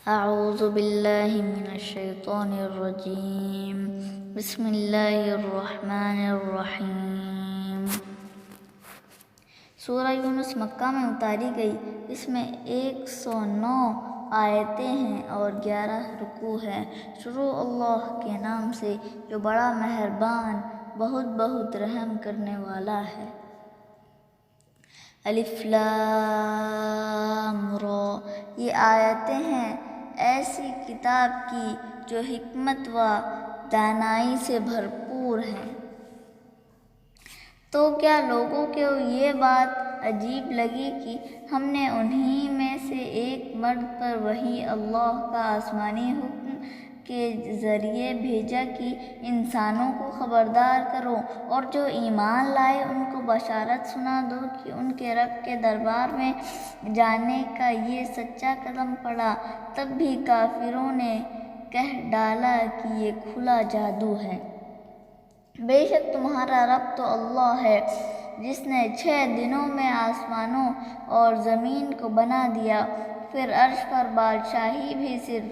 اعوذ باللہ من الشیطان الرجیم بسم اللہ الرحمن الرحیم۔ سورہ یونس مکہ میں اتاری گئی۔ اس میں 109 آیتیں ہیں اور 11 رکوع ہیں۔ شروع اللہ کے نام سے جو بڑا مہربان بہت رحم کرنے والا ہے۔ الف لام را، یہ آیتیں ہیں ایسی کتاب کی جو حکمت و دانائی سے بھرپور ہے۔ تو کیا لوگوں کو یہ بات عجیب لگی کہ ہم نے انہی میں سے ایک مرد پر وحی اللہ کا آسمانی حکم کے ذریعے بھیجا کہ انسانوں کو خبردار کرو، اور جو ایمان لائے ان کو بشارت سنا دو کہ ان کے رب کے دربار میں جانے کا یہ سچا قدم پڑا۔ تب بھی کافروں نے کہہ ڈالا کہ یہ کھلا جادو ہے۔ بے شک تمہارا رب تو اللہ ہے جس نے 6 دنوں میں آسمانوں اور زمین کو بنا دیا، پھر عرش پر بادشاہی بھی صرف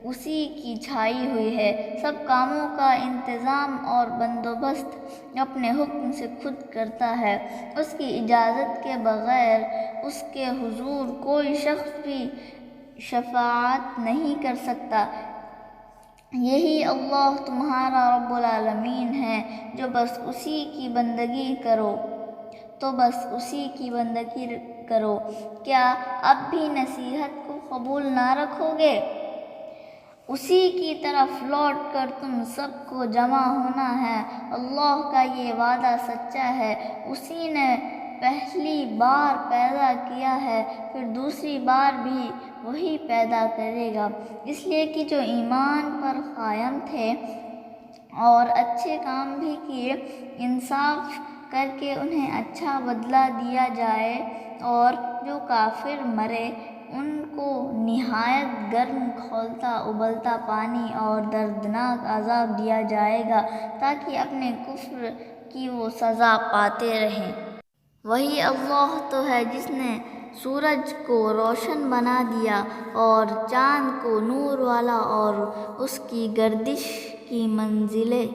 اسی کی چھائی ہوئی ہے۔ سب کاموں کا انتظام اور بندوبست اپنے حکم سے خود کرتا ہے۔ اس کی اجازت کے بغیر اس کے حضور کوئی شخص بھی شفاعت نہیں کر سکتا۔ یہی اللہ تمہارا رب العالمین ہے جو بس اسی کی بندگی کرو۔ کیا اب بھی نصیحت کو قبول نہ رکھو گے؟ اسی کی طرف لوٹ کر تم سب کو جمع ہونا ہے۔ اللہ کا یہ وعدہ سچا ہے۔ اسی نے پہلی بار پیدا کیا ہے، پھر دوسری بار بھی وہی پیدا کرے گا، اس لیے کہ جو ایمان پر قائم تھے اور اچھے کام بھی کیے، انصاف کر کے انہیں اچھا بدلہ دیا جائے، اور جو کافر مرے ان کو نہایت گرم کھولتا ابلتا پانی اور دردناک عذاب دیا جائے گا تاکہ اپنے کفر کی وہ سزا پاتے رہیں۔ وہی اللہ تو ہے جس نے سورج کو روشن بنا دیا اور چاند کو نور والا، اور اس کی گردش کی منزلیں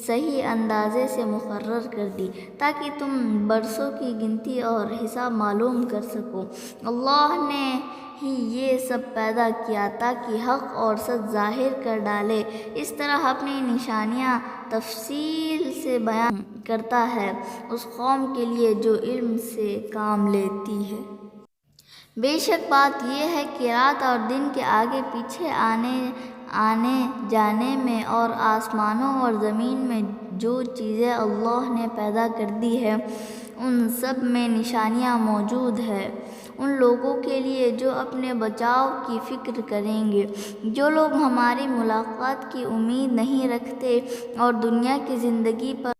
صحیح اندازے سے مقرر کر دی تاکہ تم برسوں کی گنتی اور حساب معلوم کر سکو۔ اللہ نے ہی یہ سب پیدا کیا تاکہ حق اور سچ ظاہر کر ڈالے۔ اس طرح اپنی نشانیاں تفصیل سے بیان کرتا ہے اس قوم کے لیے جو علم سے کام لیتی ہے۔ بے شک بات یہ ہے کہ رات اور دن کے آگے پیچھے آنے جانے میں اور آسمانوں اور زمین میں جو چیزیں اللہ نے پیدا کر دی ہیں ان سب میں نشانیاں موجود ہیں ان لوگوں کے لیے جو اپنے بچاؤ کی فکر کریں گے۔ جو لوگ ہماری ملاقات کی امید نہیں رکھتے اور دنیا کی زندگی پر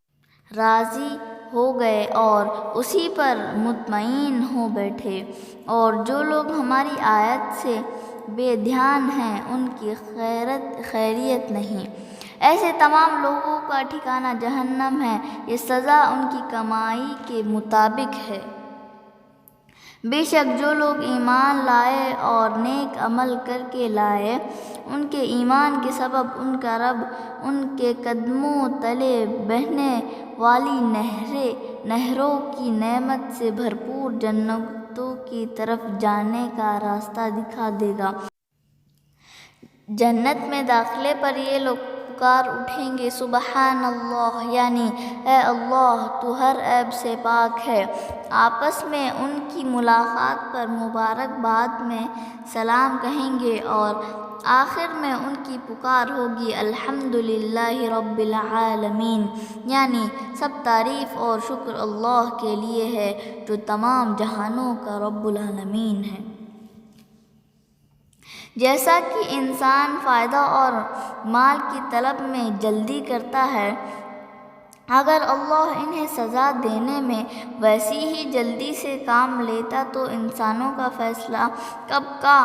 راضی ہو گئے اور اسی پر مطمئن ہو بیٹھے، اور جو لوگ ہماری آیت سے بے دھیان ہیں ان کی خیریت نہیں۔ ایسے تمام لوگوں کا ٹھکانہ جہنم ہے، یہ سزا ان کی کمائی کے مطابق ہے۔ بے شک جو لوگ ایمان لائے اور نیک عمل کر کے لائے، ان کے ایمان کے سبب ان کا رب ان کے قدموں تلے بہنے والی نہروں کی نعمت سے بھرپور جنتوں کی طرف جانے کا راستہ دکھا دے گا۔ جنت میں داخلے پر یہ لوگ پکار اٹھیں گے، سبحان اللہ، یعنی اے اللہ تو ہر عیب سے پاک ہے۔ آپس میں ان کی ملاقات پر مبارکباد میں سلام کہیں گے، اور آخر میں ان کی پکار ہوگی الحمدللہ رب العالمین، یعنی سب تعریف اور شکر اللہ کے لیے ہے جو تمام جہانوں کا رب العالمین ہے۔ جیسا کہ انسان فائدہ اور مال کی طلب میں جلدی کرتا ہے، اگر اللہ انہیں سزا دینے میں ویسی ہی جلدی سے کام لیتا تو انسانوں کا فیصلہ کب کا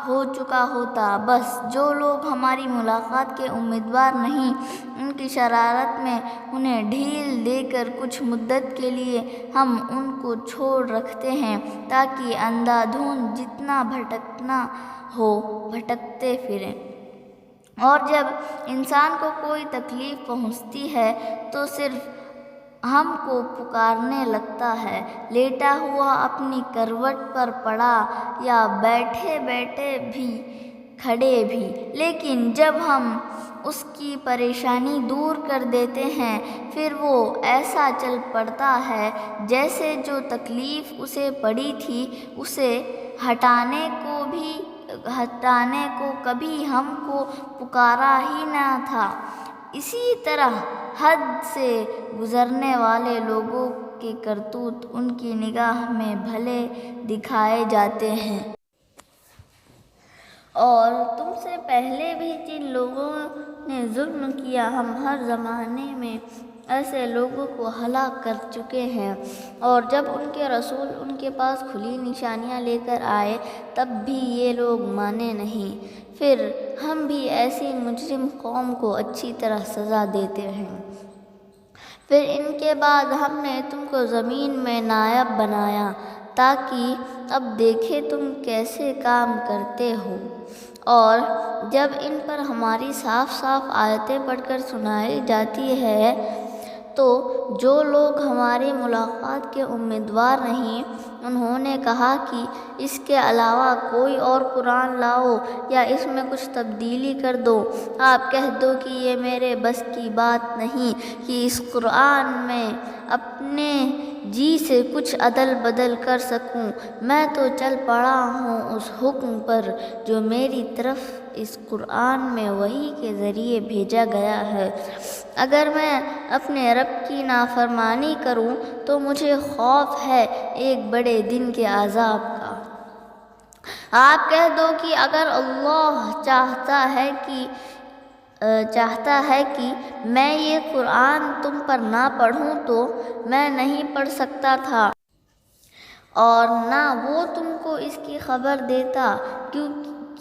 ہو چکا ہوتا۔ بس جو لوگ ہماری ملاقات کے امیدوار نہیں، ان کی شرارت میں انہیں ڈھیل دے کر کچھ مدت کے لیے ہم ان کو چھوڑ رکھتے ہیں تاکہ اندھا دھند جتنا بھٹکنا ہو بھٹکتے پھریں۔ اور جب انسان کو کوئی تکلیف پہنچتی ہے تو صرف ہم کو پکارنے لگتا ہے، لیٹا ہوا اپنی کروٹ پر پڑا یا بیٹھے بیٹھے بھی کھڑے بھی، لیکن جب ہم اس کی پریشانی دور کر دیتے ہیں پھر وہ ایسا چل پڑتا ہے جیسے جو تکلیف اسے پڑی تھی اسے ہٹانے کو کبھی ہم کو پکارا ہی نہ تھا۔ اسی طرح حد سے گزرنے والے لوگوں کے کرتوت ان کی نگاہ میں بھلے دکھائے جاتے ہیں۔ اور تم سے پہلے بھی جن لوگوں نے ظلم کیا ہم ہر زمانے میں ایسے لوگوں کو ہلاک کر چکے ہیں، اور جب ان کے رسول ان کے پاس کھلی نشانیاں لے کر آئے تب بھی یہ لوگ مانے نہیں، پھر ہم بھی ایسی مجرم قوم کو اچھی طرح سزا دیتے ہیں۔ پھر ان کے بعد ہم نے تم کو زمین میں نائب بنایا تاکہ اب دیکھے تم کیسے کام کرتے ہو، اور جب ان پر ہماری صاف صاف آیتیں پڑھ کر سنائی جاتی ہے تو جو لوگ ہماری ملاقات کے امیدوار نہیں انہوں نے کہا کہ اس کے علاوہ کوئی اور قرآن لاؤ یا اس میں کچھ تبدیلی کر دو۔ آپ کہہ دو کہ یہ میرے بس کی بات نہیں کہ اس قرآن میں اپنے جی سے کچھ عدل بدل کر سکوں، میں تو چل پڑا ہوں اس حکم پر جو میری طرف اس قرآن میں وحی کے ذریعے بھیجا گیا ہے۔ اگر میں اپنے رب کی نافرمانی کروں تو مجھے خوف ہے ایک بڑے دن کے عذاب کا۔ آپ کہہ دو کہ اگر اللہ چاہتا ہے کہ میں یہ قرآن تم پر نہ پڑھوں تو میں نہیں پڑھ سکتا تھا، اور نہ وہ تم کو اس کی خبر دیتا،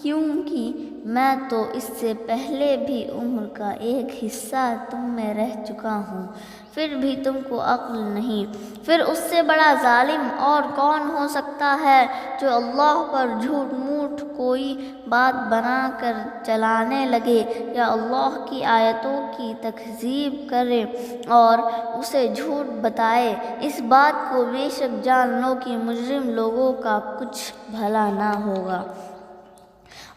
کیونکہ میں تو اس سے پہلے بھی عمر کا ایک حصہ تم میں رہ چکا ہوں، پھر بھی تم کو عقل نہیں۔ پھر اس سے بڑا ظالم اور کون ہو سکتا ہے جو اللہ پر جھوٹ موٹ کوئی بات بنا کر چلانے لگے یا اللہ کی آیتوں کی تکذیب کرے اور اسے جھوٹ بتائے۔ اس بات کو بے شک جان لو کہ مجرم لوگوں کا کچھ بھلا نہ ہوگا،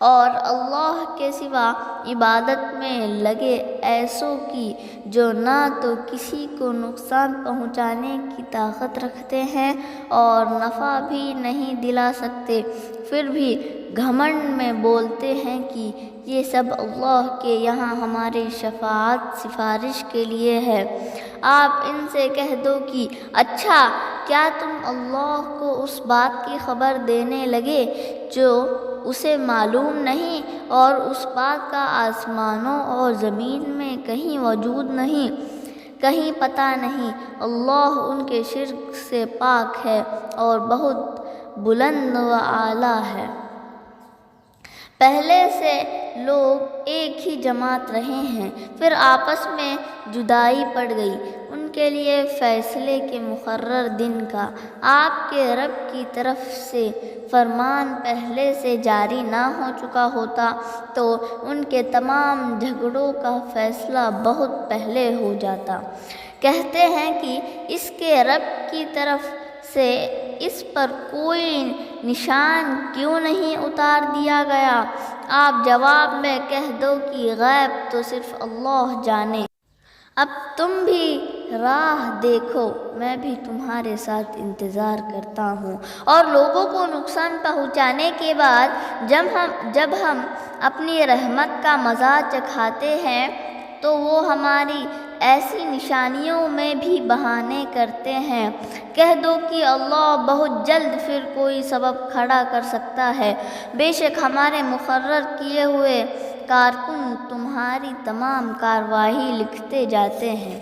اور اللہ کے سوا عبادت میں لگے ایسوں کی جو نہ تو کسی کو نقصان پہنچانے کی طاقت رکھتے ہیں اور نفع بھی نہیں دلا سکتے، پھر بھی گھمنڈ میں بولتے ہیں کہ یہ سب اللہ کے یہاں ہماری شفاعت سفارش کے لیے ہے۔ آپ ان سے کہہ دو کہ اچھا کیا تم اللہ کو اس بات کی خبر دینے لگے جو اسے معلوم نہیں، اور اس بات کا آسمانوں اور زمین میں کہیں وجود نہیں، کہیں پتہ نہیں۔ اللہ ان کے شرک سے پاک ہے اور بہت بلند و اعلیٰ ہے۔ پہلے سے لوگ ایک ہی جماعت رہے ہیں، پھر آپس میں جدائی پڑ گئی ان کے لیے فیصلے کے مقرر دن کا۔ آپ کے رب کی طرف سے فرمان پہلے سے جاری نہ ہو چکا ہوتا تو ان کے تمام جھگڑوں کا فیصلہ بہت پہلے ہو جاتا۔ کہتے ہیں کہ اس کے رب کی طرف سے اس پر کوئی نشان کیوں نہیں اتار دیا گیا؟ آپ جواب میں کہہ دو کہ غیب تو صرف اللہ جانے۔ اب تم بھی راہ دیکھو، میں بھی تمہارے ساتھ انتظار کرتا ہوں۔ اور لوگوں کو نقصان پہنچانے کے بعد جب ہم اپنی رحمت کا مزہ چکھاتے ہیں تو وہ ہماری ایسی نشانیوں میں بھی بہانے کرتے ہیں۔ کہہ دو کہ اللہ بہت جلد پھر کوئی سبب کھڑا کر سکتا ہے، بے شک ہمارے مقرر کیے ہوئے کارکن تمہاری تمام کارروائی لکھتے جاتے ہیں۔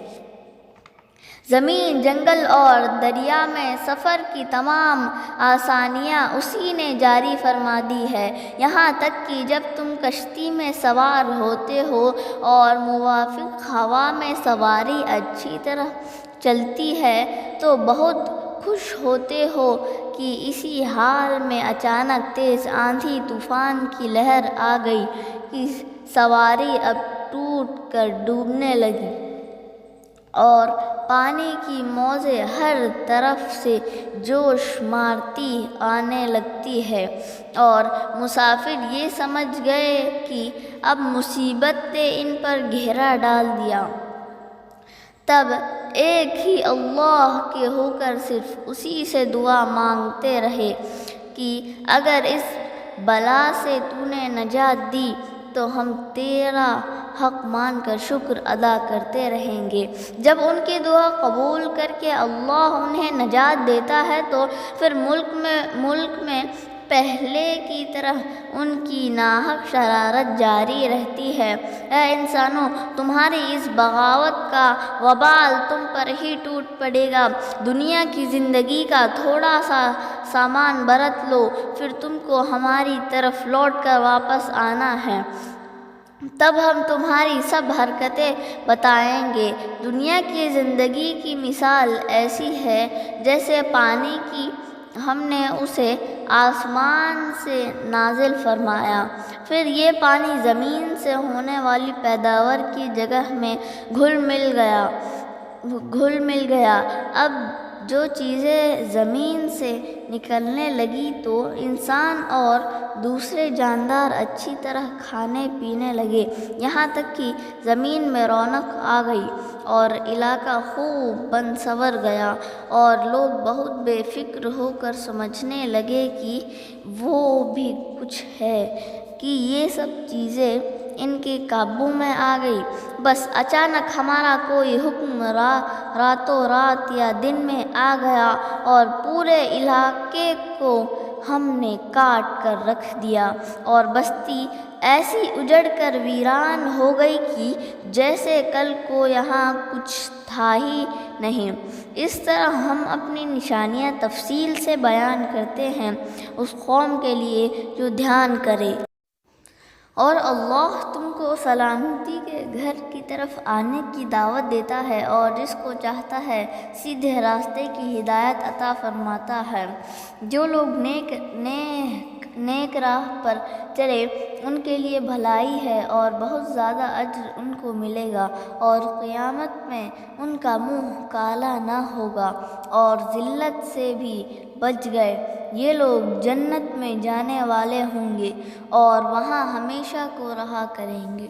زمین، جنگل اور دریا میں سفر کی تمام آسانیاں اسی نے جاری فرما دی ہے، یہاں تک کہ جب تم کشتی میں سوار ہوتے ہو اور موافق ہوا میں سواری اچھی طرح چلتی ہے تو بہت خوش ہوتے ہو کہ اسی حال میں اچانک تیز آندھی طوفان کی لہر آ گئی کہ سواری اب ٹوٹ کر ڈوبنے لگی اور پانی کی موجیں ہر طرف سے جوش مارتی آنے لگتی ہے اور مسافر یہ سمجھ گئے کہ اب مصیبت نے ان پر گھیرا ڈال دیا۔ تب ایک ہی اللہ کے ہو کر صرف اسی سے دعا مانگتے رہے کہ اگر اس بلا سے تو نے نجات دی تو ہم تیرا حق مان کر شکر ادا کرتے رہیں گے۔ جب ان کی دعا قبول کر کے اللہ انہیں نجات دیتا ہے تو پھر ملک میں پہلے کی طرح ان کی ناحق شرارت جاری رہتی ہے۔ اے انسانوں، تمہاری اس بغاوت کا وبال تم پر ہی ٹوٹ پڑے گا۔ دنیا کی زندگی کا تھوڑا سا سامان برت لو، پھر تم کو ہماری طرف لوٹ کر واپس آنا ہے، تب ہم تمہاری سب حرکتیں بتائیں گے۔ دنیا کی زندگی کی مثال ایسی ہے جیسے پانی کی ہم نے اسے آسمان سے نازل فرمایا، پھر یہ پانی زمین سے ہونے والی پیداوار کی جگہ میں گھل مل گیا۔ اب جو چیزیں زمین سے نکلنے لگی تو انسان اور دوسرے جاندار اچھی طرح کھانے پینے لگے، یہاں تک کہ زمین میں رونق آ گئی اور علاقہ خوب بن سنور گیا اور لوگ بہت بے فکر ہو کر سمجھنے لگے کہ وہ بھی کچھ ہے کہ یہ سب چیزیں ان کے قابو میں آ گئی۔ بس اچانک ہمارا کوئی حکم راتوں رات یا دن میں آ گیا اور پورے علاقے کو ہم نے کاٹ کر رکھ دیا اور بستی ایسی اجڑ کر ویران ہو گئی کہ جیسے کل کو یہاں کچھ تھا ہی نہیں۔ اس طرح ہم اپنی نشانیاں تفصیل سے بیان کرتے ہیں اس قوم کے لیے جو دھیان کرے۔ اور اللہ تم کو سلامتی کے گھر کی طرف آنے کی دعوت دیتا ہے اور جس کو چاہتا ہے سیدھے راستے کی ہدایت عطا فرماتا ہے۔ جو لوگ نیک راہ پر چلے ان کے لیے بھلائی ہے اور بہت زیادہ اجر ان کو ملے گا اور قیامت میں ان کا منہ کالا نہ ہوگا اور ذلت سے بھی بچ گئے۔ یہ لوگ جنت میں جانے والے ہوں گے اور وہاں ہمیشہ کو رہا کریں گے۔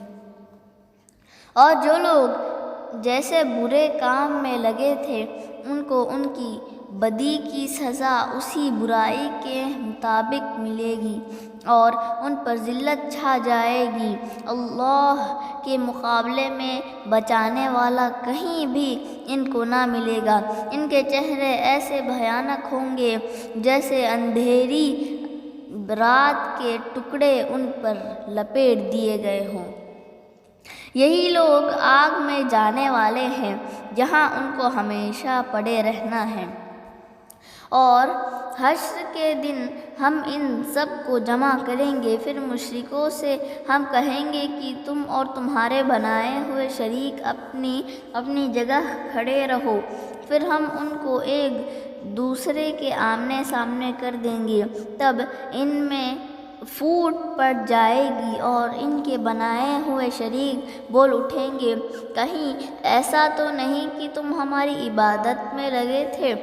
اور جو لوگ جیسے برے کام میں لگے تھے ان کو ان کی بدی کی سزا اسی برائی کے مطابق ملے گی اور ان پر ذلت چھا جائے گی۔ اللہ کے مقابلے میں بچانے والا کہیں بھی ان کو نہ ملے گا۔ ان کے چہرے ایسے بھیانک ہوں گے جیسے اندھیری رات کے ٹکڑے ان پر لپیٹ دیے گئے ہوں۔ یہی لوگ آگ میں جانے والے ہیں جہاں ان کو ہمیشہ پڑے رہنا ہے۔ اور حشر کے دن ہم ان سب کو جمع کریں گے، پھر مشرکوں سے ہم کہیں گے کہ تم اور تمہارے بنائے ہوئے شریک اپنی جگہ کھڑے رہو، پھر ہم ان کو ایک دوسرے کے آمنے سامنے کر دیں گے، تب ان میں پھوٹ پڑ جائے گی اور ان کے بنائے ہوئے شریک بول اٹھیں گے، کہیں ایسا تو نہیں کہ تم ہماری عبادت میں لگے تھے؟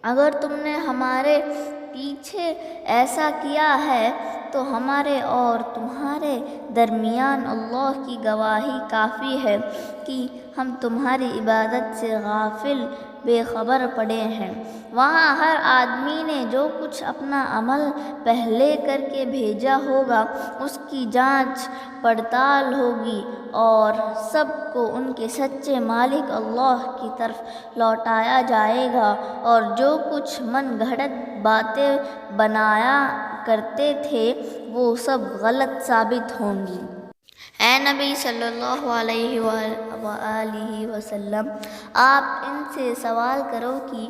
اگر تم نے ہمارے پیچھے ایسا کیا ہے تو ہمارے اور تمہارے درمیان اللہ کی گواہی کافی ہے کہ ہم تمہاری عبادت سے غافل بے خبر پڑے ہیں۔ وہاں ہر آدمی نے جو کچھ اپنا عمل پہلے کر کے بھیجا ہوگا اس کی جانچ پڑتال ہوگی اور سب کو ان کے سچے مالک اللہ کی طرف لوٹایا جائے گا، اور جو کچھ من گھڑت باتیں بنایا کرتے تھے وہ سب غلط ثابت ہوں گی۔ اے نبی صلی اللہ علیہ وآلہ وسلم، آپ ان سے سوال کرو کہ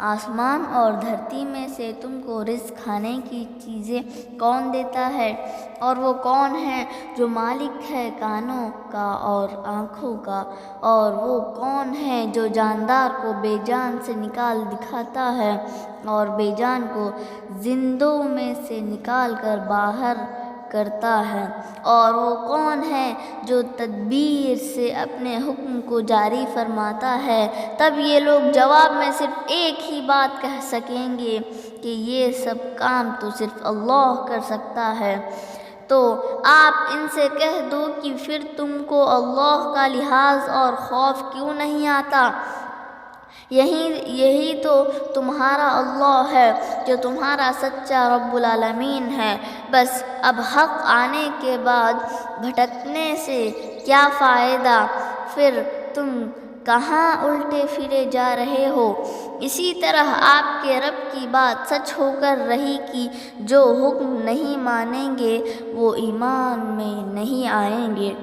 آسمان اور دھرتی میں سے تم کو رزق کھانے کی چیزیں کون دیتا ہے؟ اور وہ کون ہے جو مالک ہے کانوں کا اور آنکھوں کا؟ اور وہ کون ہے جو جاندار کو بے جان سے نکال دکھاتا ہے اور بے جان کو زندوں میں سے نکال کر باہر کرتا ہے؟ اور وہ کون ہے جو تدبیر سے اپنے حکم کو جاری فرماتا ہے؟ تب یہ لوگ جواب میں صرف ایک ہی بات کہہ سکیں گے کہ یہ سب کام تو صرف اللہ کر سکتا ہے۔ تو آپ ان سے کہہ دو کہ پھر تم کو اللہ کا لحاظ اور خوف کیوں نہیں آتا؟ یہی تو تمہارا اللہ ہے جو تمہارا سچا رب العالمین ہے۔ بس اب حق آنے کے بعد بھٹکنے سے کیا فائدہ؟ پھر تم کہاں الٹے پھرے جا رہے ہو؟ اسی طرح آپ کے رب کی بات سچ ہو کر رہی کہ جو حکم نہیں مانیں گے وہ ایمان میں نہیں آئیں گے۔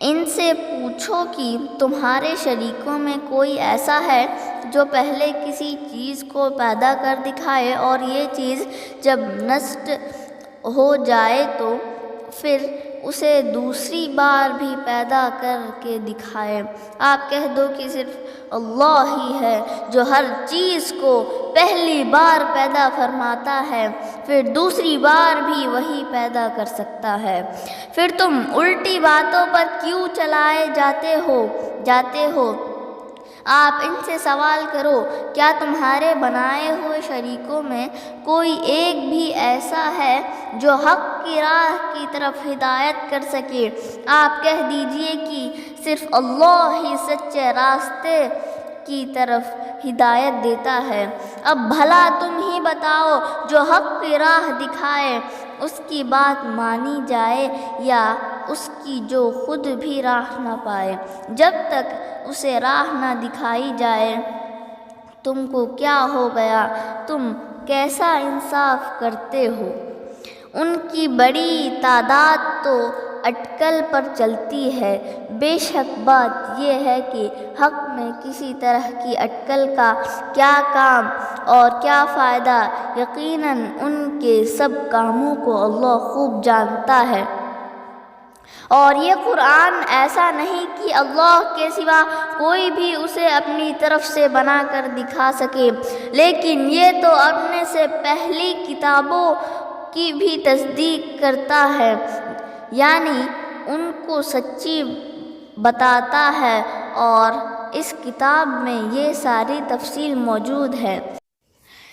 ان سے پوچھو کہ تمہارے شریکوں میں کوئی ایسا ہے جو پہلے کسی چیز کو پیدا کر دکھائے اور یہ چیز جب نشٹ ہو جائے تو پھر اسے دوسری بار بھی پیدا کر کے دکھائے؟ آپ کہہ دو کہ صرف اللہ ہی ہے جو ہر چیز کو پہلی بار پیدا فرماتا ہے، پھر دوسری بار بھی وہی پیدا کر سکتا ہے۔ پھر تم الٹی باتوں پر کیوں چلائے جاتے ہو؟ آپ ان سے سوال کرو، کیا تمہارے بنائے ہوئے شریکوں میں کوئی ایک بھی ایسا ہے جو حق کی راہ کی طرف ہدایت کر سکے؟ آپ کہہ دیجئے کہ صرف اللہ ہی سچے راستے کی طرف ہدایت دیتا ہے۔ اب بھلا تم ہی بتاؤ، جو حق کی راہ دکھائے اس کی بات مانی جائے یا اس کی جو خود بھی راہ نہ پائے؟ جب تک اسے راہ نہ دکھائی جائے تم کو کیا ہو گیا؟ تم کیسا انصاف کرتے ہو؟ ان کی بڑی تعداد تو اٹکل پر چلتی ہے، بے شک بات یہ ہے کہ حق میں کسی طرح کی اٹکل کا کیا کام اور کیا فائدہ؟ یقیناً ان کے سب کاموں کو اللہ خوب جانتا ہے۔ اور یہ قرآن ایسا نہیں کہ اللہ کے سوا کوئی بھی اسے اپنی طرف سے بنا کر دکھا سکے، لیکن یہ تو اپنے سے پہلی کتابوں کی بھی تصدیق کرتا ہے، یعنی ان کو سچی بتاتا ہے، اور اس کتاب میں یہ ساری تفصیل موجود ہے۔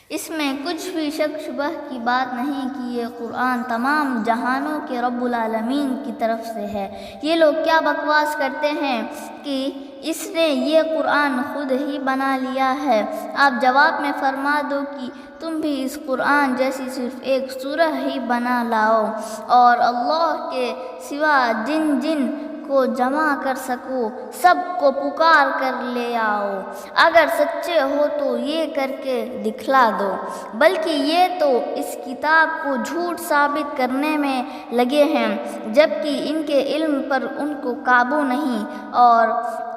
اس میں کچھ بھی شک شبہ کی بات نہیں کہ یہ قرآن تمام جہانوں کے رب العالمین کی طرف سے ہے۔ یہ لوگ کیا بکواس کرتے ہیں کہ اس نے یہ قرآن خود ہی بنا لیا ہے؟ آپ جواب میں فرما دو کہ تم بھی اس قرآن جیسی صرف ایک سورہ ہی بنا لاؤ اور اللہ کے سوا جن جن کو جمع کر سکو سب کو پکار کر لے آؤ۔ اگر سچے ہو تو یہ کر کے دکھلا دو، بلکہ یہ تو اس کتاب کو جھوٹ ثابت کرنے میں لگے ہیں، جبکہ ان کے علم پر ان کو قابو نہیں، اور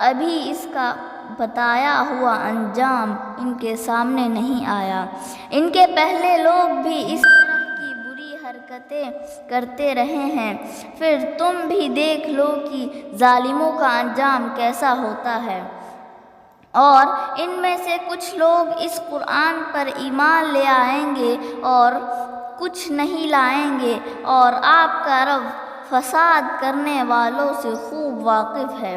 ابھی اس کا بتایا ہوا انجام ان کے سامنے نہیں آیا۔ ان کے پہلے لوگ بھی اس طرح کی بری حرکتیں کرتے رہے ہیں، پھر تم بھی دیکھ لو کہ ظالموں کا انجام کیسا ہوتا ہے۔ اور ان میں سے کچھ لوگ اس قرآن پر ایمان لے آئیں گے اور کچھ نہیں لائیں گے، اور آپ کا رب فساد کرنے والوں سے خوب واقف ہے۔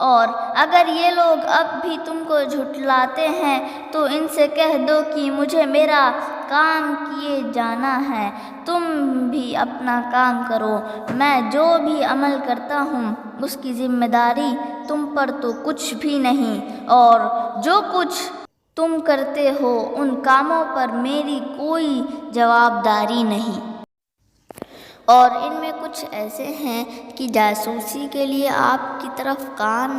اور اگر یہ لوگ اب بھی تم کو جھٹلاتے ہیں تو ان سے کہہ دو کہ مجھے میرا کام کیے جانا ہے، تم بھی اپنا کام کرو، میں جو بھی عمل کرتا ہوں اس کی ذمہ داری تم پر تو کچھ بھی نہیں، اور جو کچھ تم کرتے ہو ان کاموں پر میری کوئی جواب داری نہیں۔ اور ان میں کچھ ایسے ہیں کہ جاسوسی کے لیے آپ کی طرف کان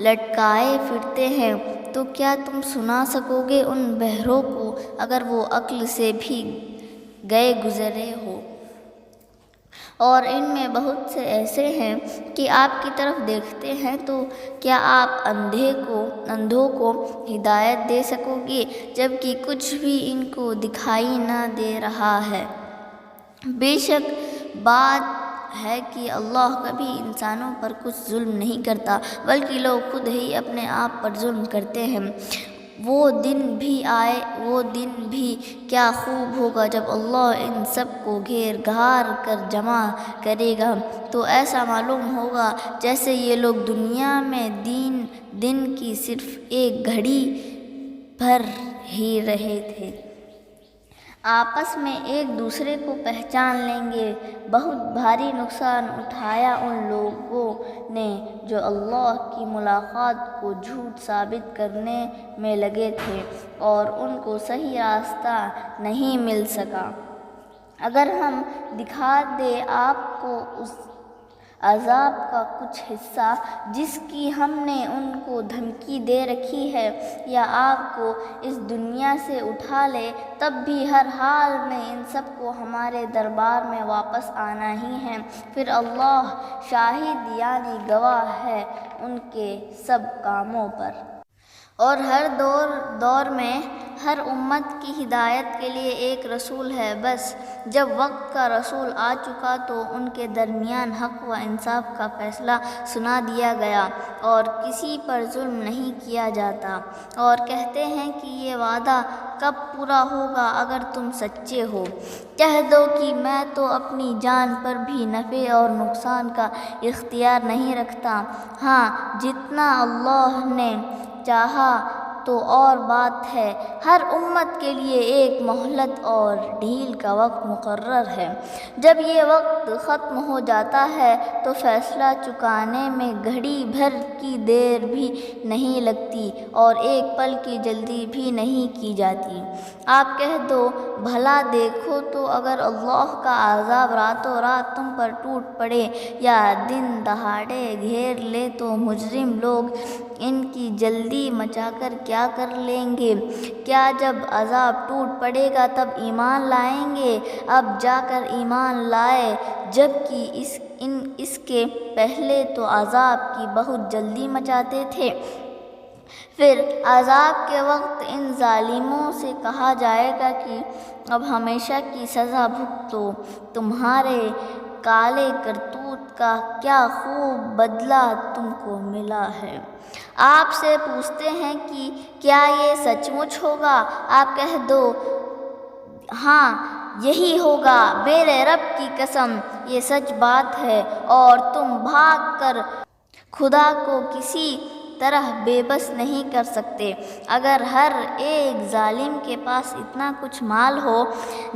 لٹکائے پھرتے ہیں، تو کیا تم سنا سکو گے ان بہروں کو اگر وہ عقل سے بھی گئے گزرے ہو؟ اور ان میں بہت سے ایسے ہیں کہ آپ کی طرف دیکھتے ہیں تو کیا آپ اندھوں کو ہدایت دے سکو گے جبکہ کچھ بھی ان کو دکھائی نہ دے رہا ہے؟ بے شک بات ہے کہ اللہ کبھی انسانوں پر کچھ ظلم نہیں کرتا بلکہ لوگ خود ہی اپنے آپ پر ظلم کرتے ہیں۔ وہ دن بھی کیا خوب ہوگا جب اللہ ان سب کو گھیر گھار کر جمع کرے گا، تو ایسا معلوم ہوگا جیسے یہ لوگ دنیا میں دن کی صرف ایک گھڑی بھر ہی رہے تھے۔ آپس میں ایک دوسرے کو پہچان لیں گے۔ بہت بھاری نقصان اٹھایا ان لوگوں نے جو اللہ کی ملاقات کو جھوٹ ثابت کرنے میں لگے تھے اور ان کو صحیح راستہ نہیں مل سکا۔ اگر ہم دکھا دیں آپ کو اس عذاب کا کچھ حصہ جس کی ہم نے ان کو دھمکی دے رکھی ہے، یا آپ کو اس دنیا سے اٹھا لے، تب بھی ہر حال میں ان سب کو ہمارے دربار میں واپس آنا ہی ہے۔ پھر اللہ شاہد یعنی گواہ ہے ان کے سب کاموں پر۔ اور ہر دور میں ہر امت کی ہدایت کے لیے ایک رسول ہے، بس جب وقت کا رسول آ چکا تو ان کے درمیان حق و انصاف کا فیصلہ سنا دیا گیا اور کسی پر ظلم نہیں کیا جاتا۔ اور کہتے ہیں کہ یہ وعدہ کب پورا ہوگا اگر تم سچے ہو؟ کہہ دو کہ میں تو اپنی جان پر بھی نفع اور نقصان کا اختیار نہیں رکھتا، ہاں جتنا اللہ نے چاہا تو اور بات ہے۔ ہر امت کے لیے ایک مہلت اور ڈھیل کا وقت مقرر ہے۔ جب یہ وقت ختم ہو جاتا ہے تو فیصلہ چکانے میں گھڑی بھر کی دیر بھی نہیں لگتی اور ایک پل کی جلدی بھی نہیں کی جاتی۔ آپ کہہ دو بھلا دیکھو تو اگر اللہ کا عذاب راتوں رات تم پر ٹوٹ پڑے یا دن دہاڑے گھیر لے تو مجرم لوگ ان کی جلدی مچا کر کیا کر لیں گے؟ کیا جب عذاب ٹوٹ پڑے گا تب ایمان لائیں گے؟ اب جا کر ایمان لائے، جبکہ اس کے پہلے تو عذاب کی بہت جلدی مچاتے تھے۔ پھر عذاب کے وقت ان ظالموں سے کہا جائے گا کہ اب ہمیشہ کی سزا بھگتو، تمہارے کالے کرتوت کا کیا خوب بدلہ تم کو ملا ہے۔ آپ سے پوچھتے ہیں کہ کیا یہ سچ مچ ہوگا؟ آپ کہہ دو ہاں یہی ہوگا، میرے رب کی قسم یہ سچ بات ہے، اور تم بھاگ کر خدا کو کسی طرح بے بس نہیں کر سکتے۔ اگر ہر ایک ظالم کے پاس اتنا کچھ مال ہو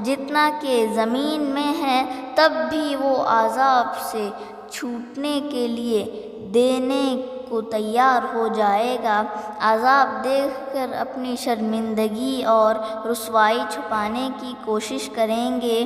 جتنا کہ زمین میں ہے، تب بھی وہ عذاب سے چھوٹنے کے لیے دینے کو تیار ہو جائے گا۔ عذاب دیکھ کر اپنی شرمندگی اور رسوائی چھپانے کی کوشش کریں گے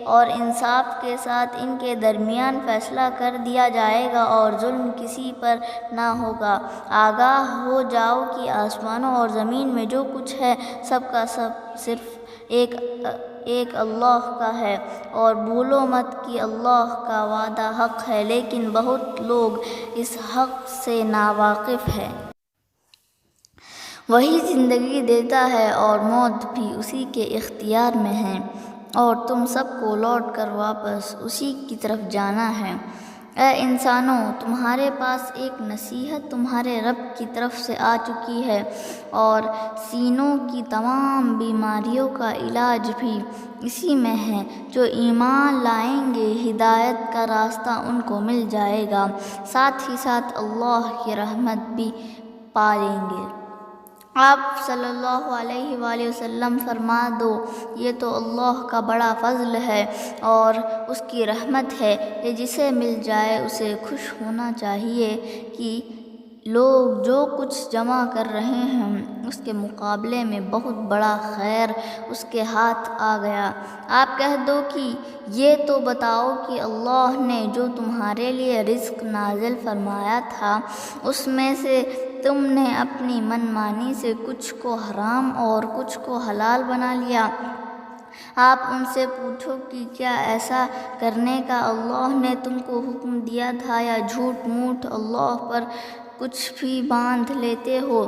اور انصاف کے ساتھ ان کے درمیان فیصلہ کر دیا جائے گا اور ظلم کسی پر نہ ہوگا۔ آگاہ ہو جاؤ کہ آسمانوں اور زمین میں جو کچھ ہے سب کا سب صرف ایک اللہ کا ہے، اور بھولو مت کہ اللہ کا وعدہ حق ہے، لیکن بہت لوگ اس حق سے ناواقف ہیں۔ وہی زندگی دیتا ہے اور موت بھی اسی کے اختیار میں ہے، اور تم سب کو لوٹ کر واپس اسی کی طرف جانا ہے۔ اے انسانوں، تمہارے پاس ایک نصیحت تمہارے رب کی طرف سے آ چکی ہے، اور سینوں کی تمام بیماریوں کا علاج بھی اسی میں ہے۔ جو ایمان لائیں گے ہدایت کا راستہ ان کو مل جائے گا، ساتھ ہی ساتھ اللہ کی رحمت بھی پالیں گے۔ آپ صلی اللہ علیہ وآلہ وسلم فرما دو، یہ تو اللہ کا بڑا فضل ہے اور اس کی رحمت ہے، یہ جسے مل جائے اسے خوش ہونا چاہیے کہ لوگ جو کچھ جمع کر رہے ہیں اس کے مقابلے میں بہت بڑا خیر اس کے ہاتھ آ گیا۔ آپ کہہ دو کہ یہ تو بتاؤ کہ اللہ نے جو تمہارے لیے رزق نازل فرمایا تھا اس میں سے تم نے اپنی من مانی سے کچھ کو حرام اور کچھ کو حلال بنا لیا، آپ ان سے پوچھو کہ کیا ایسا کرنے کا اللہ نے تم کو حکم دیا تھا، یا جھوٹ موٹ اللہ پر کچھ بھی باندھ لیتے ہو؟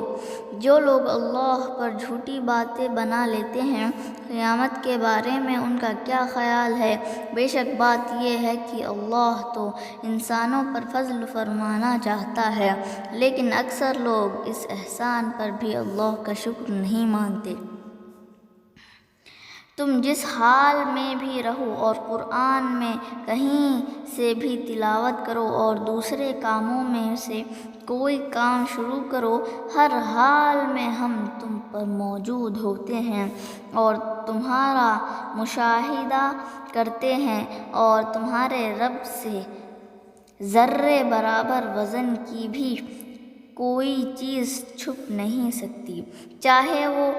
جو لوگ اللہ پر جھوٹی باتیں بنا لیتے ہیں، قیامت کے بارے میں ان کا کیا خیال ہے؟ بے شک بات یہ ہے کہ اللہ تو انسانوں پر فضل فرمانا چاہتا ہے، لیکن اکثر لوگ اس احسان پر بھی اللہ کا شکر نہیں مانتے۔ تم جس حال میں بھی رہو اور قرآن میں کہیں سے بھی تلاوت کرو اور دوسرے کاموں میں سے کوئی کام شروع کرو، ہر حال میں ہم تم پر موجود ہوتے ہیں اور تمہارا مشاہدہ کرتے ہیں، اور تمہارے رب سے ذرے برابر وزن کی بھی کوئی چیز چھپ نہیں سکتی، چاہے وہ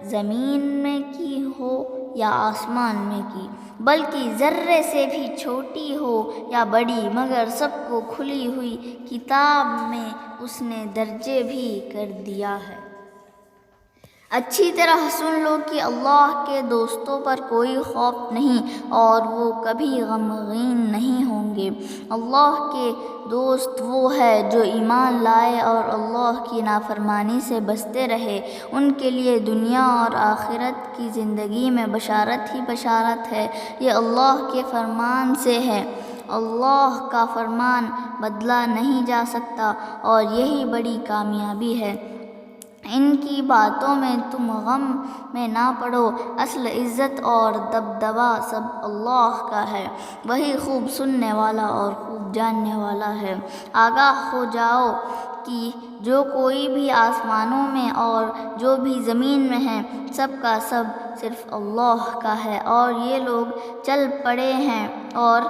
زمین میں کی ہو یا آسمان میں کی، بلکہ ذرے سے بھی چھوٹی ہو یا بڑی، مگر سب کو کھلی ہوئی کتاب میں اس نے درج بھی کر دیا ہے۔ اچھی طرح سن لو کہ اللہ کے دوستوں پر کوئی خوف نہیں اور وہ کبھی غمگین نہیں ہوں گے۔ اللہ کے دوست وہ ہے جو ایمان لائے اور اللہ کی نافرمانی سے بچتے رہے، ان کے لیے دنیا اور آخرت کی زندگی میں بشارت ہی بشارت ہے۔ یہ اللہ کے فرمان سے ہے، اللہ کا فرمان بدلا نہیں جا سکتا اور یہی بڑی کامیابی ہے۔ ان کی باتوں میں تم غم میں نہ پڑو، اصل عزت اور دبدبہ سب اللہ کا ہے، وہی خوب سننے والا اور خوب جاننے والا ہے۔ آگاہ ہو جاؤ کہ جو کوئی بھی آسمانوں میں اور جو بھی زمین میں ہے، سب کا سب صرف اللہ کا ہے، اور یہ لوگ چل پڑے ہیں اور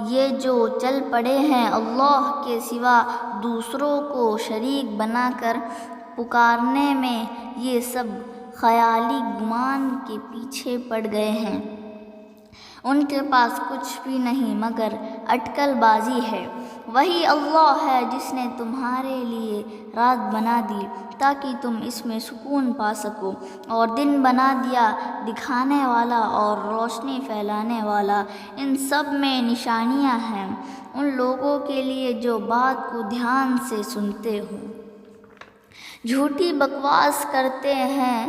یہ جو چل پڑے ہیں اللہ کے سوا دوسروں کو شریک بنا کر پکارنے میں، یہ سب خیالی گمان کے پیچھے پڑ گئے ہیں۔ ان کے پاس کچھ بھی نہیں مگر اٹکل بازی ہے۔ وہی اللہ ہے جس نے تمہارے لیے رات بنا دی تاکہ تم اس میں سکون پا سکو، اور دن بنا دیا دکھانے والا اور روشنی پھیلانے والا۔ ان سب میں نشانیاں ہیں ان لوگوں کے لیے جو بات کو دھیان سے سنتے ہوں۔ جھوٹی بکواس کرتے ہیں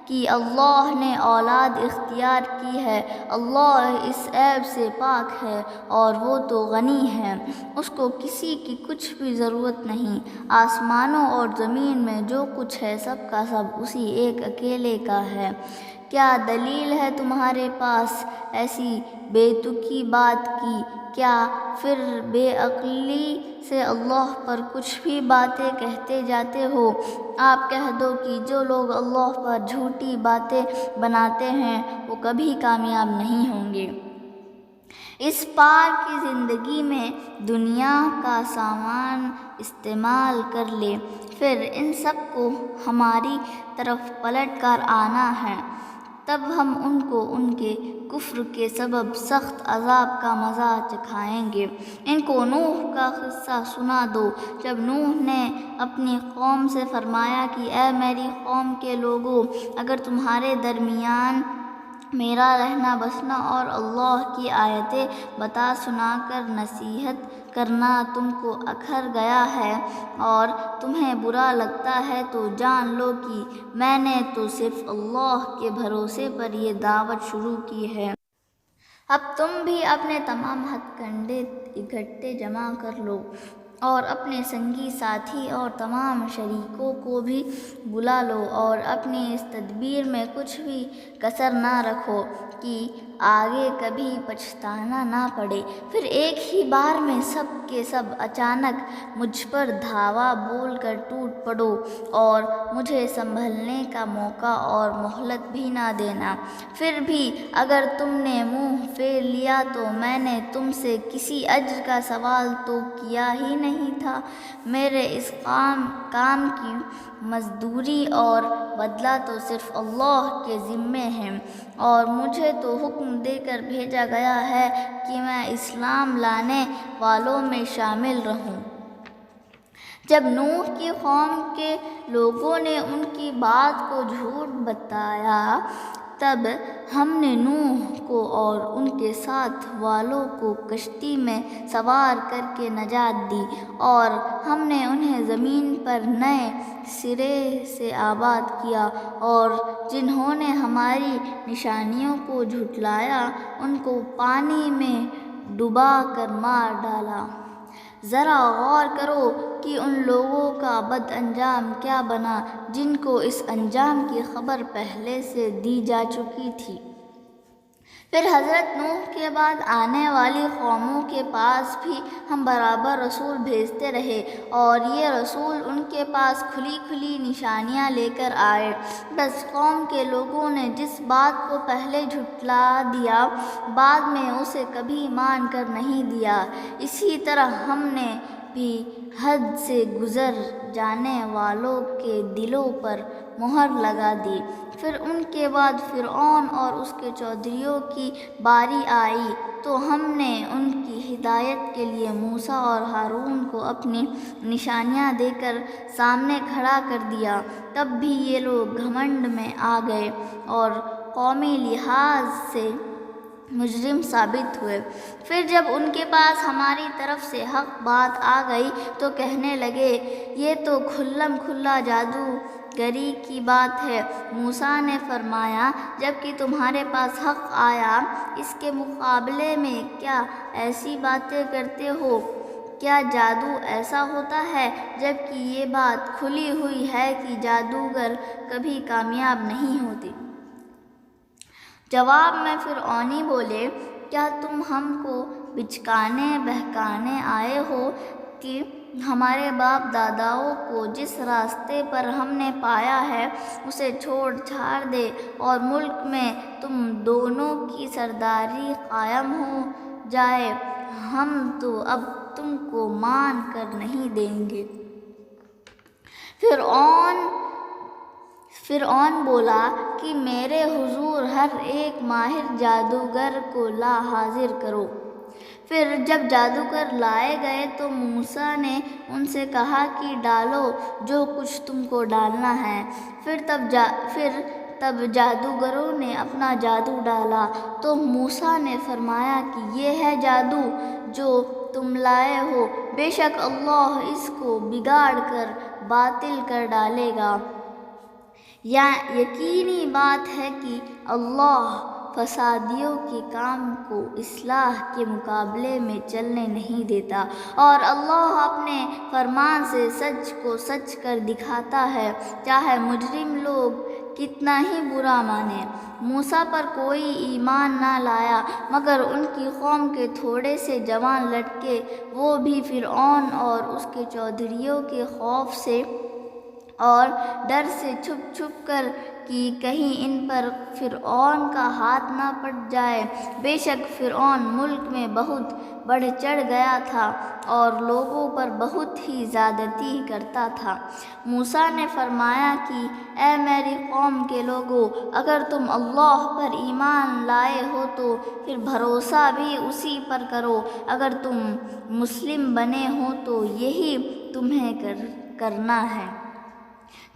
کہ اللہ نے اولاد اختیار کی ہے، اللہ اس عیب سے پاک ہے اور وہ تو غنی ہے، اس کو کسی کی کچھ بھی ضرورت نہیں۔ آسمانوں اور زمین میں جو کچھ ہے سب کا سب اسی ایک اکیلے کا ہے۔ کیا دلیل ہے تمہارے پاس ایسی بے تکی بات کی؟ کیا پھر بے عقلی سے اللہ پر کچھ بھی باتیں کہتے جاتے ہو؟ آپ کہہ دو کہ جو لوگ اللہ پر جھوٹی باتیں بناتے ہیں وہ کبھی کامیاب نہیں ہوں گے۔ اس پار کی زندگی میں دنیا کا سامان استعمال کر لے، پھر ان سب کو ہماری طرف پلٹ کر آنا ہے، تب ہم ان کو ان کے کفر کے سبب سخت عذاب کا مزہ چکھائیں گے۔ ان کو نوح کا قصہ سنا دو، جب نوح نے اپنی قوم سے فرمایا کہ اے میری قوم کے لوگو، اگر تمہارے درمیان میرا رہنا بسنا اور اللہ کی آیتیں بتا سنا کر نصیحت کرنا تم کو اکھر گیا ہے اور تمہیں برا لگتا ہے تو جان لو کہ میں نے تو صرف اللہ کے بھروسے پر یہ دعوت شروع کی ہے۔ اب تم بھی اپنے تمام ہتھ کنڈے اکٹھے جمع کر لو اور اپنے سنگی ساتھی اور تمام شریکوں کو بھی بلا لو، اور اپنی اس تدبیر میں کچھ بھی کسر نہ رکھو کہ آگے کبھی پچھتانا نہ پڑے۔ پھر ایک ہی بار میں سب کے سب اچانک مجھ پر دھاوا بول کر ٹوٹ پڑو اور مجھے سنبھلنے کا موقع اور مہلت بھی نہ دینا۔ پھر بھی اگر تم نے منہ پھیر لیا تو میں نے تم سے کسی اجر کا سوال تو کیا ہی نہیں تھا۔ میرے اس کام کی مزدوری اور بدلہ تو صرف اللہ کے ذمے ہے، اور مجھے تو حکم دے کر بھیجا گیا ہے کہ میں اسلام لانے والوں میں شامل رہوں۔ جب نوح کی قوم کے لوگوں نے ان کی بات کو جھوٹ بتایا تب ہم نے نوح کو اور ان کے ساتھ والوں کو کشتی میں سوار کر کے نجات دی، اور ہم نے انہیں زمین پر نئے سرے سے آباد کیا، اور جنہوں نے ہماری نشانیوں کو جھٹلایا ان کو پانی میں ڈبا کر مار ڈالا۔ ذرا غور کرو کہ ان لوگوں کا بد انجام کیا بنا جن کو اس انجام کی خبر پہلے سے دی جا چکی تھی۔ پھر حضرت نوح کے بعد آنے والی قوموں کے پاس بھی ہم برابر رسول بھیجتے رہے، اور یہ رسول ان کے پاس کھلی کھلی نشانیاں لے کر آئے، بس قوم کے لوگوں نے جس بات کو پہلے جھٹلا دیا بعد میں اسے کبھی مان کر نہیں دیا۔ اسی طرح ہم نے بھی حد سے گزر جانے والوں کے دلوں پر مہر لگا دی۔ پھر ان کے بعد فرعون اور اس کے چودھریوں کی باری آئی تو ہم نے ان کی ہدایت کے لیے موسیٰ اور ہارون کو اپنی نشانیاں دے کر سامنے کھڑا کر دیا، تب بھی یہ لوگ گھمنڈ میں آ گئے اور قومی لحاظ سے مجرم ثابت ہوئے۔ پھر جب ان کے پاس ہماری طرف سے حق بات آ گئی تو کہنے لگے یہ تو کھلم کھلا جادو گری کی بات ہے۔ موسیٰ نے فرمایا جب کہ تمہارے پاس حق آیا اس کے مقابلے میں کیا ایسی باتیں کرتے ہو؟ کیا جادو ایسا ہوتا ہے؟ جبکہ یہ بات کھلی ہوئی ہے کہ جادوگر کبھی کامیاب نہیں ہوتے۔ جواب میں فرعونی بولے کیا تم ہم کو بچکانے بہکانے آئے ہو کہ ہمارے باپ داداؤں کو جس راستے پر ہم نے پایا ہے اسے چھوڑ چھاڑ دے اور ملک میں تم دونوں کی سرداری قائم ہو جائے؟ ہم تو اب تم کو مان کر نہیں دیں گے۔ فرعون بولا کہ میرے حضور ہر ایک ماہر جادوگر کو لا حاضر کرو۔ پھر جب جادوگر لائے گئے تو موسیٰ نے ان سے کہا کہ ڈالو جو کچھ تم کو ڈالنا ہے۔ تب جادوگروں نے اپنا جادو ڈالا تو موسیٰ نے فرمایا کہ یہ ہے جادو جو تم لائے ہو، بے شک اللہ اس کو بگاڑ کر باطل کر ڈالے گا۔ یقینی بات ہے کہ اللہ فسادیوں کے کام کو اصلاح کے مقابلے میں چلنے نہیں دیتا، اور اللہ اپنے فرمان سے سچ کو سچ کر دکھاتا ہے، چاہے مجرم لوگ کتنا ہی برا مانے۔ موسیٰ پر کوئی ایمان نہ لایا مگر ان کی قوم کے تھوڑے سے جوان لڑکے، وہ بھی فرعون اور اس کے چودھریوں کے خوف سے اور ڈر سے چھپ چھپ کر کہ کہیں ان پر فرعون کا ہاتھ نہ پڑ جائے۔ بے شک فرعون ملک میں بہت بڑھ چڑھ گیا تھا اور لوگوں پر بہت ہی زیادتی کرتا تھا۔ موسیٰ نے فرمایا کہ اے میری قوم کے لوگو، اگر تم اللہ پر ایمان لائے ہو تو پھر بھروسہ بھی اسی پر کرو، اگر تم مسلم بنے ہو تو یہی تمہیں کرنا ہے۔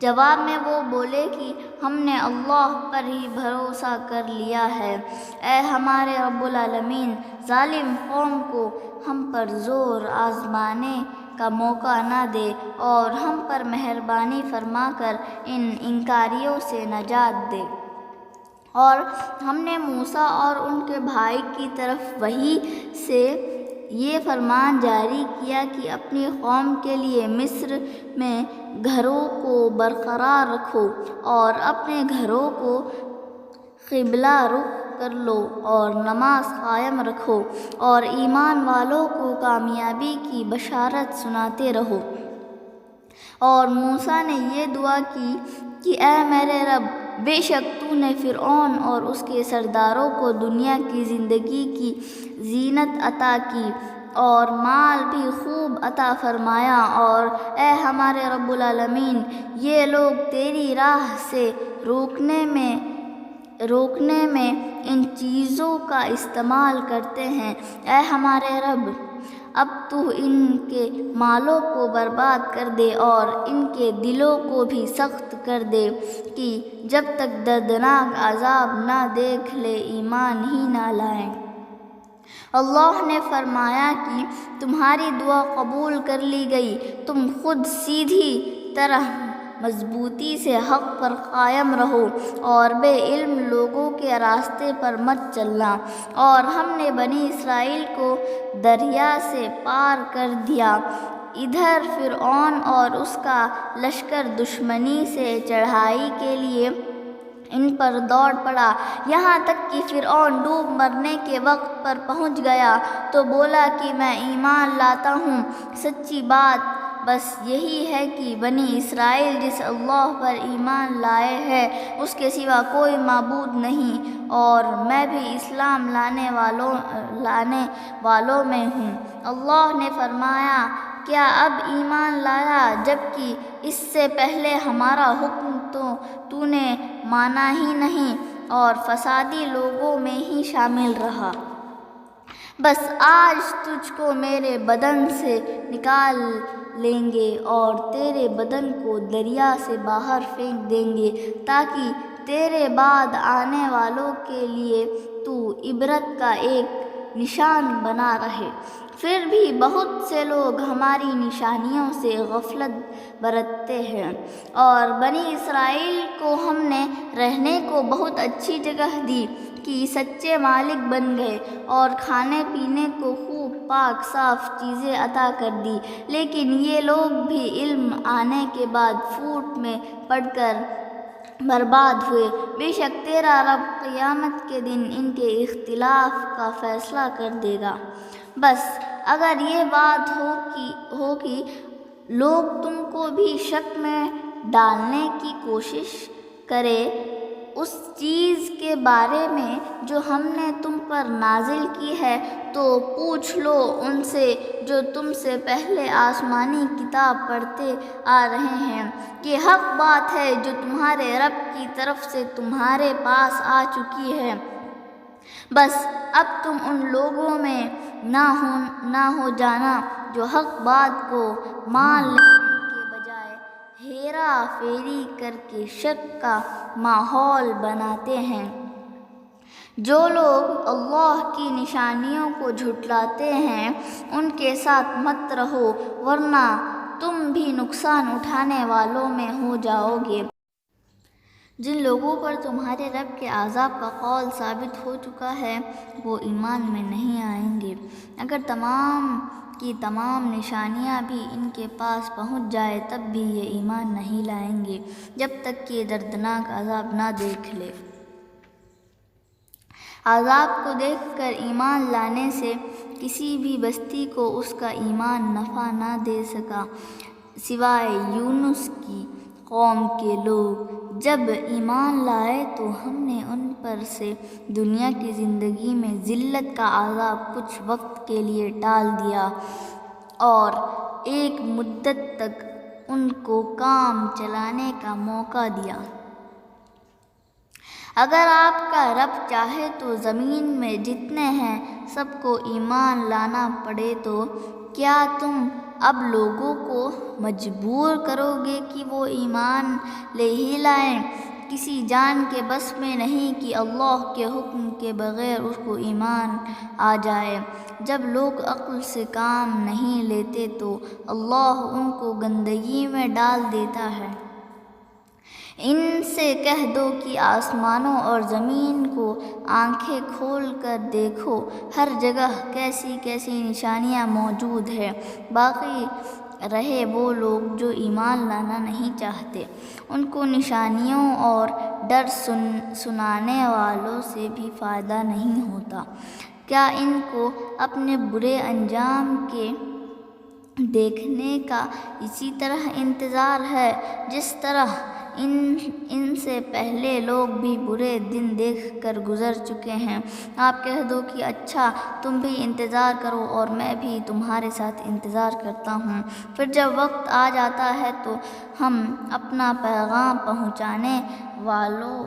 جواب میں وہ بولے کہ ہم نے اللہ پر ہی بھروسہ کر لیا ہے۔ اے ہمارے رب العالمین، ظالم قوم کو ہم پر زور آزمانے کا موقع نہ دے اور ہم پر مہربانی فرما کر ان انکاریوں سے نجات دے۔ اور ہم نے موسیٰ اور ان کے بھائی کی طرف وحی سے یہ فرمان جاری کیا کہ اپنی قوم کے لیے مصر میں گھروں کو برقرار رکھو اور اپنے گھروں کو قبلہ رخ کر لو اور نماز قائم رکھو اور ایمان والوں کو کامیابی کی بشارت سناتے رہو۔ اور موسیٰ نے یہ دعا کی کہ اے میرے رب، بے شک تو نے فرعون اور اس کے سرداروں کو دنیا کی زندگی کی زینت عطا کی اور مال بھی خوب عطا فرمایا، اور اے ہمارے رب العالمین، یہ لوگ تیری راہ سے روکنے میں ان چیزوں کا استعمال کرتے ہیں۔ اے ہمارے رب، اب تو ان کے مالوں کو برباد کر دے اور ان کے دلوں کو بھی سخت کر دے کہ جب تک دردناک عذاب نہ دیکھ لے ایمان ہی نہ لائیں۔ اللہ نے فرمایا کہ تمہاری دعا قبول کر لی گئی، تم خود سیدھی طرح مضبوطی سے حق پر قائم رہو اور بے علم لوگوں کے راستے پر مت چلنا۔ اور ہم نے بنی اسرائیل کو دریا سے پار کر دیا۔ ادھر فرعون اور اس کا لشکر دشمنی سے چڑھائی کے لیے ان پر دوڑ پڑا، یہاں تک کہ فرعون ڈوب مرنے کے وقت پر پہنچ گیا تو بولا کہ میں ایمان لاتا ہوں۔ سچی بات بس یہی ہے کہ بنی اسرائیل جس اللہ پر ایمان لائے ہے اس کے سوا کوئی معبود نہیں، اور میں بھی اسلام لانے والوں میں ہوں۔ اللہ نے فرمایا کیا اب ایمان لایا جبکہ اس سے پہلے ہمارا حکم تو نے مانا ہی نہیں اور فسادی لوگوں میں ہی شامل رہا؟ بس آج تجھ کو میرے بدن سے نکال لیں گے اور تیرے بدن کو دریا سے باہر پھینک دیں گے تاکہ تیرے بعد آنے والوں کے لیے تو عبرت کا ایک نشان بنا رہے۔ پھر بھی بہت سے لوگ ہماری نشانیوں سے غفلت برتتے ہیں، اور بنی اسرائیل کو ہم نے رہنے کو بہت اچھی جگہ دی کہ سچے مالک بن گئے اور کھانے پینے کو خوب پاک صاف چیزیں عطا کر دی، لیکن یہ لوگ بھی علم آنے کے بعد پھوٹ میں پڑ کر برباد ہوئے۔ بے شک تیرا رب قیامت کے دن ان کے اختلاف کا فیصلہ کر دے گا۔ بس اگر یہ بات ہو کہ لوگ تم کو بھی شک میں ڈالنے کی کوشش کرے اس چیز کے بارے میں جو ہم نے تم پر نازل کی ہے، تو پوچھ لو ان سے جو تم سے پہلے آسمانی کتاب پڑھتے آ رہے ہیں کہ حق بات ہے جو تمہارے رب کی طرف سے تمہارے پاس آ چکی ہے۔ بس اب تم ان لوگوں میں نہ ہو جانا جو حق بات کو مان لینے کے بجائے ہیرا پھیری کر کے شک کا ماحول بناتے ہیں۔ جو لوگ اللہ کی نشانیوں کو جھٹلاتے ہیں ان کے ساتھ مت رہو، ورنہ تم بھی نقصان اٹھانے والوں میں ہو جاؤ گے۔ جن لوگوں پر تمہارے رب کے عذاب کا قول ثابت ہو چکا ہے وہ ایمان میں نہیں آئیں گے، اگر تمام کی تمام نشانیاں بھی ان کے پاس پہنچ جائے تب بھی یہ ایمان نہیں لائیں گے جب تک کہ دردناک عذاب نہ دیکھ لے۔ عذاب کو دیکھ کر ایمان لانے سے کسی بھی بستی کو اس کا ایمان نفع نہ دے سکا سوائے یونس کی قوم کے لوگ۔ جب ایمان لائے تو ہم نے ان پر سے دنیا کی زندگی میں ذلت کا عذاب کچھ وقت کے لیے ٹال دیا اور ایک مدت تک ان کو کام چلانے کا موقع دیا۔ اگر آپ کا رب چاہے تو زمین میں جتنے ہیں سب کو ایمان لانا پڑے تو کیا تم اب لوگوں کو مجبور کرو گے کہ وہ ایمان لے ہی لائیں؟ کسی جان کے بس میں نہیں کہ اللہ کے حکم کے بغیر اس کو ایمان آ جائے۔ جب لوگ عقل سے کام نہیں لیتے تو اللہ ان کو گندگی میں ڈال دیتا ہے۔ ان سے کہہ دو کہ آسمانوں اور زمین کو آنکھیں کھول کر دیکھو، ہر جگہ کیسی کیسی نشانیاں موجود ہیں۔ باقی رہے وہ لوگ جو ایمان لانا نہیں چاہتے، ان کو نشانیوں اور ڈر سنانے والوں سے بھی فائدہ نہیں ہوتا۔ کیا ان کو اپنے برے انجام کے دیکھنے کا اسی طرح انتظار ہے جس طرح ان سے پہلے لوگ بھی برے دن دیکھ کر گزر چکے ہیں؟ آپ کہہ دو کہ اچھا تم بھی انتظار کرو اور میں بھی تمہارے ساتھ انتظار کرتا ہوں، پھر جب وقت آ جاتا ہے تو ہم اپنا پیغام پہنچانے والوں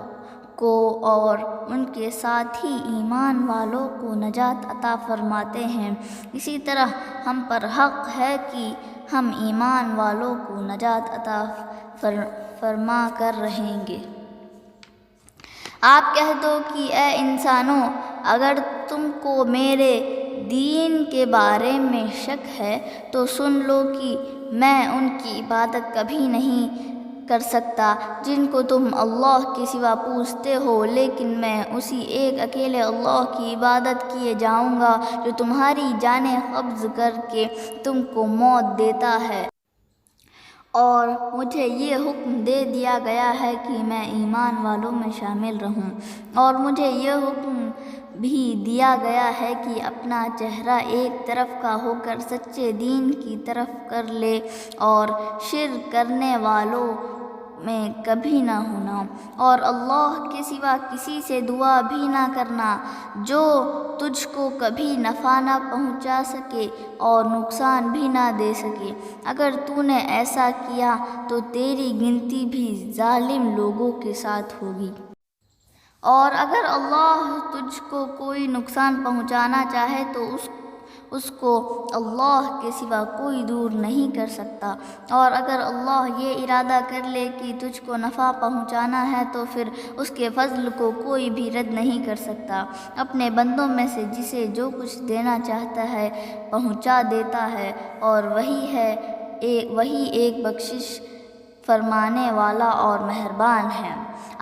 کو اور ان کے ساتھی ایمان والوں کو نجات عطا فرماتے ہیں، اسی طرح ہم پر حق ہے کہ ہم ایمان والوں کو نجات عطا فرما کر رہیں گے۔ آپ کہہ دو کہ اے انسانوں، اگر تم کو میرے دین کے بارے میں شک ہے تو سن لو کہ میں ان کی عبادت کبھی نہیں کر سکتا جن کو تم اللہ کے سوا پوجتے ہو، لیکن میں اسی ایک اکیلے اللہ کی عبادت کیے جاؤں گا جو تمہاری جانیں قبض کر کے تم کو موت دیتا ہے، اور مجھے یہ حکم دے دیا گیا ہے کہ میں ایمان والوں میں شامل رہوں، اور مجھے یہ حکم بھی دیا گیا ہے کہ اپنا چہرہ ایک طرف کا ہو کر سچے دین کی طرف کر لے اور شرک کرنے والوں میں کبھی نہ ہونا، اور اللہ کے سوا کسی سے دعا بھی نہ کرنا جو تجھ کو کبھی نفع نہ پہنچا سکے اور نقصان بھی نہ دے سکے۔ اگر تو نے ایسا کیا تو تیری گنتی بھی ظالم لوگوں کے ساتھ ہوگی، اور اگر اللہ تجھ کو کوئی نقصان پہنچانا چاہے تو اس کو اللہ کے سوا کوئی دور نہیں کر سکتا، اور اگر اللہ یہ ارادہ کر لے کہ تجھ کو نفع پہنچانا ہے تو پھر اس کے فضل کو کوئی بھی رد نہیں کر سکتا۔ اپنے بندوں میں سے جسے جو کچھ دینا چاہتا ہے پہنچا دیتا ہے، اور وہی ایک بخشش فرمانے والا اور مہربان ہے۔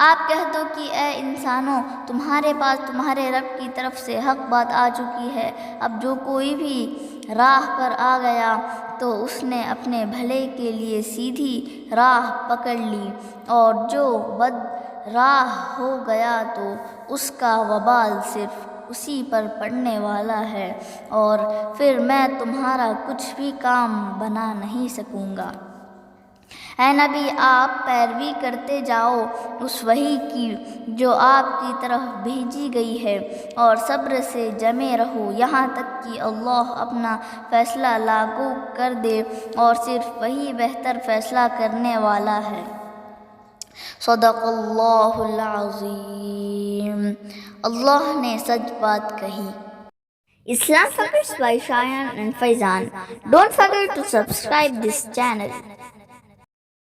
آپ کہہ دو کہ اے انسانوں، تمہارے پاس تمہارے رب کی طرف سے حق بات آ چکی ہے، اب جو کوئی بھی راہ پر آ گیا تو اس نے اپنے بھلے کے لیے سیدھی راہ پکڑ لی، اور جو بد راہ ہو گیا تو اس کا وبال صرف اسی پر پڑنے والا ہے، اور پھر میں تمہارا کچھ بھی کام بنا نہیں سکوں گا۔ اے نبی، آپ پیروی کرتے جاؤ اس وحی کی جو آپ کی طرف بھیجی گئی ہے، اور صبر سے جمے رہو یہاں تک کہ اللہ اپنا فیصلہ لاگو کر دے، اور صرف وہی بہتر فیصلہ کرنے والا ہے۔ صدق اللہ العظیم۔ اللہ نے سچ بات کہی۔ Islam Facts by Shayan and Faizan. Don't forget to subscribe this channel.